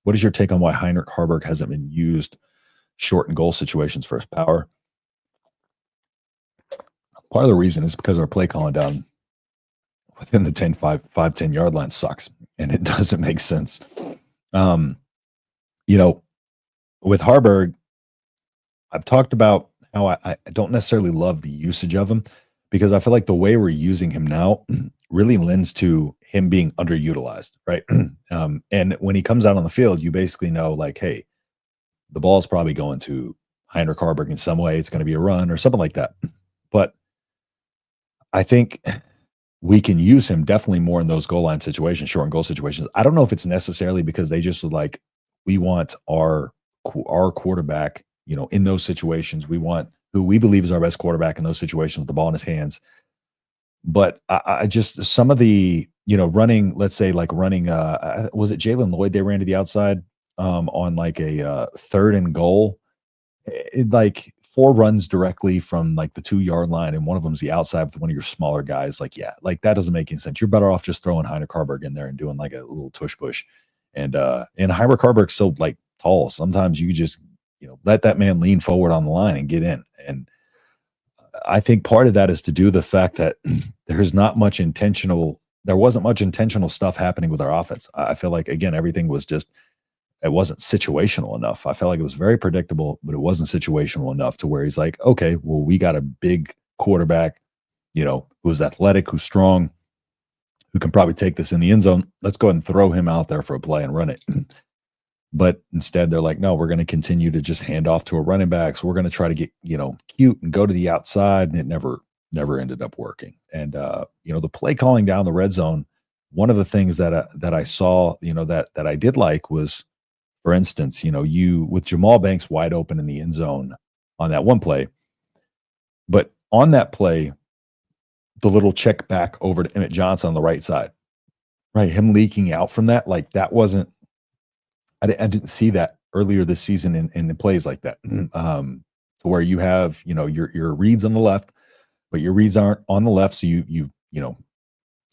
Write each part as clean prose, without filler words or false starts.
What is your take on why Heinrich Haarberg hasn't been used short and goal situations for his power? Part of the reason is because our play calling down within the 10 yard line sucks, and it doesn't make sense. You know, with Haarberg, I've talked about how I don't necessarily love the usage of him because I feel like the way we're using him now really lends to him being underutilized, right? And when he comes out on the field, you basically know, like, hey, the ball's probably going to Heinrich Haarberg in some way. It's going to be a run or something like that. But I think we can use him definitely more in those goal line situations, short and goal situations. I don't know if it's necessarily because they just like, we want our quarterback, in those situations. We want who we believe is our best quarterback in those situations with the ball in his hands. But I just, some of the, running, let's say like running, was it Jalen Lloyd they ran to the outside on like a 3rd and goal? Like 4 runs directly from like the 2-yard line, and one of them's the outside with one of your smaller guys. Like, yeah, like that doesn't make any sense. You're better off just throwing Heinrich Haarberg in there and doing like a little tush push. And Heinrich Haarberg's so like tall. Sometimes you just, let that man lean forward on the line and get in. And I think part of that is to do the fact that there wasn't much intentional stuff happening with our offense. I feel like, again, everything was just, it wasn't situational enough. I felt like it was very predictable, but it wasn't situational enough to where he's like, okay, well, we got a big quarterback, who's athletic, who's strong, who can probably take this in the end zone. Let's go ahead and throw him out there for a play and run it. But instead, they're like, no, we're going to continue to just hand off to a running back. So we're going to try to get, cute and go to the outside. And it never ended up working. And, the play calling down the red zone, one of the things that I saw, that I did like was, for instance, you with Jamal Banks wide open in the end zone on that one play. But on that play, the little check back over to Emmett Johnson on the right side, right? Him leaking out from that, like that wasn't, I didn't see that earlier this season in the plays like that. To where you have, your reads on the left, but your reads aren't on the left. So you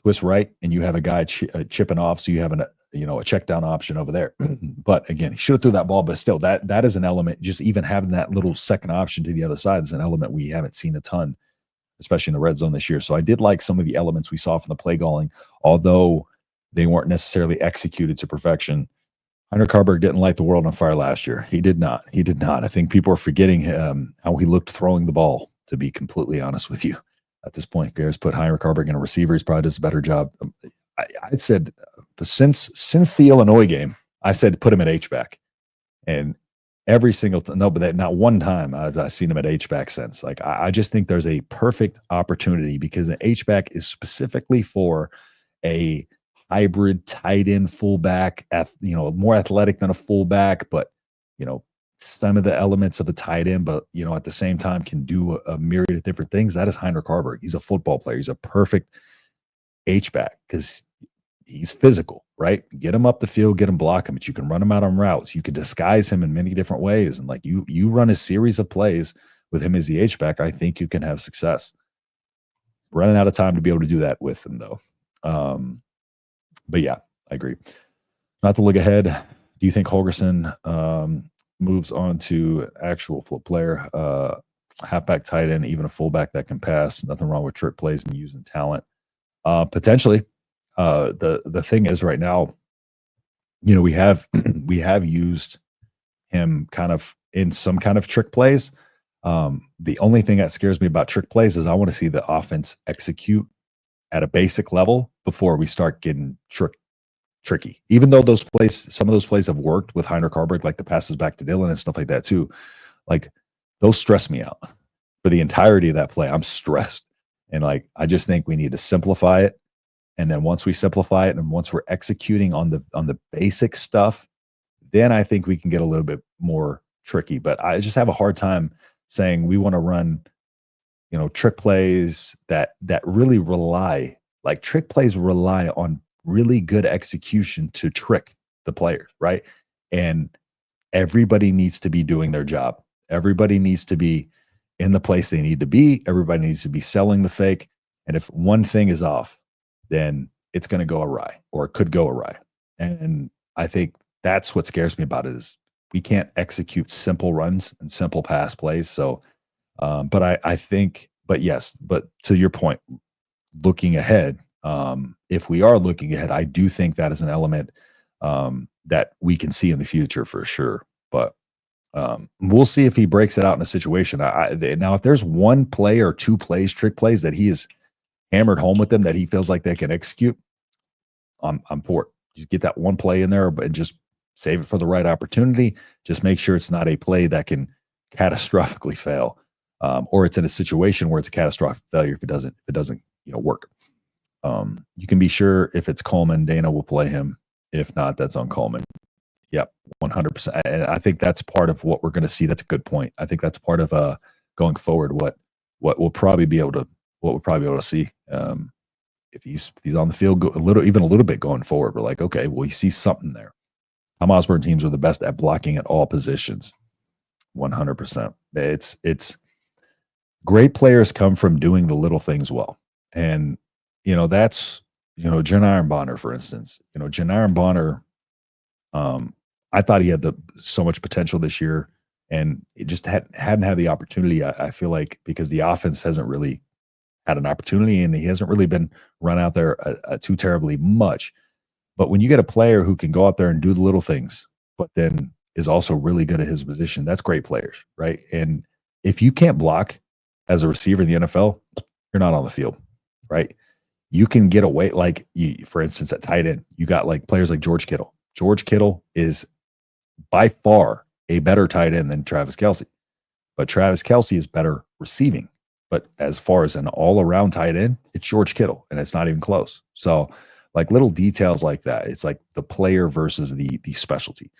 twist right and you have a guy chipping off. So you have a check down option over there. But again, he should have threw that ball, but still that is an element. Just even having that little second option to the other side is an element we haven't seen a ton, especially in the red zone this year. So I did like some of the elements we saw from the play calling, although they weren't necessarily executed to perfection. Heinrich Haarberg didn't light the world on fire last year. He did not. I think people are forgetting how he looked throwing the ball, to be completely honest with you. At this point, Garrett's put Heinrich Haarberg in a receiver. He's probably does a better job. I said since the Illinois game, I said put him at H-back. And every single time, but not one time I've seen him at H-back since. Like, I just think there's a perfect opportunity because an H-back is specifically for a hybrid tight end fullback, more athletic than a fullback, but, some of the elements of a tight end, but, at the same time can do a myriad of different things. That is Heinrich Haarberg. He's a football player. He's a perfect H-back because he's physical, right? Get him up the field, get him blocking, but you can run him out on routes. You could disguise him in many different ways. And like you run a series of plays with him as the H-back, I think you can have success. Running out of time to be able to do that with him, though. But yeah, I agree. Not to look ahead, do you think Holgorsen moves on to actual float player, halfback, tight end, even a fullback that can pass? Nothing wrong with trick plays and using talent. Potentially. The thing is right now, we have used him kind of in some kind of trick plays. The only thing that scares me about trick plays is I want to see the offense execute at a basic level before we start getting tricky. Even though some of those plays have worked with Heinrich Haarberg, like the passes back to Dylan and stuff like that too. Like those stress me out for the entirety of that play. I'm stressed. And like, I just think we need to simplify it. And then once we simplify it and once we're executing on the basic stuff, then I think we can get a little bit more tricky. But I just have a hard time saying we want to run, trick plays that really rely, like trick plays rely on really good execution to trick the players, right? And everybody needs to be doing their job. Everybody needs to be in the place they need to be. Everybody needs to be selling the fake. And if one thing is off, then it's going to go awry, or it could go awry. And I think that's what scares me about it is we can't execute simple runs and simple pass plays. So, but I think, but yes, but to your point, looking ahead, if we are looking ahead, I do think that is an element that we can see in the future for sure. But we'll see if he breaks it out in a situation. Now, if there's one play or two plays, trick plays that he has hammered home with them that he feels like they can execute, I'm for it. Just get that one play in there, but just save it for the right opportunity. Just make sure it's not a play that can catastrophically fail, or it's in a situation where it's a catastrophic failure if it doesn't work. You can be sure if it's Coleman, Dana will play him. If not, that's on Coleman. Yep, 100%. And I think that's part of what we're going to see. That's a good point. I think that's part of going forward. What we'll probably be able to see. If he's on the field even a little bit going forward, we're like, okay, well, you see something there. Tom Osborne teams are the best at blocking at all positions. 100%. It's great players come from doing the little things well. And, that's, Janiron Bonner, for instance. Janiron Bonner, I thought he had so much potential this year, and it just hadn't had the opportunity, I feel like, because the offense hasn't really had an opportunity, and he hasn't really been run out there too terribly much. But when you get a player who can go out there and do the little things, but then is also really good at his position, that's great players, right? And if you can't block as a receiver in the NFL, you're not on the field, right? You can get away, like, for instance, at tight end, you got like players like George Kittle. George Kittle is by far a better tight end than Travis Kelce, but Travis Kelce is better receiving. But as far as an all-around tight end, it's George Kittle, and it's not even close. So, like little details like that, it's like the player versus the specialty.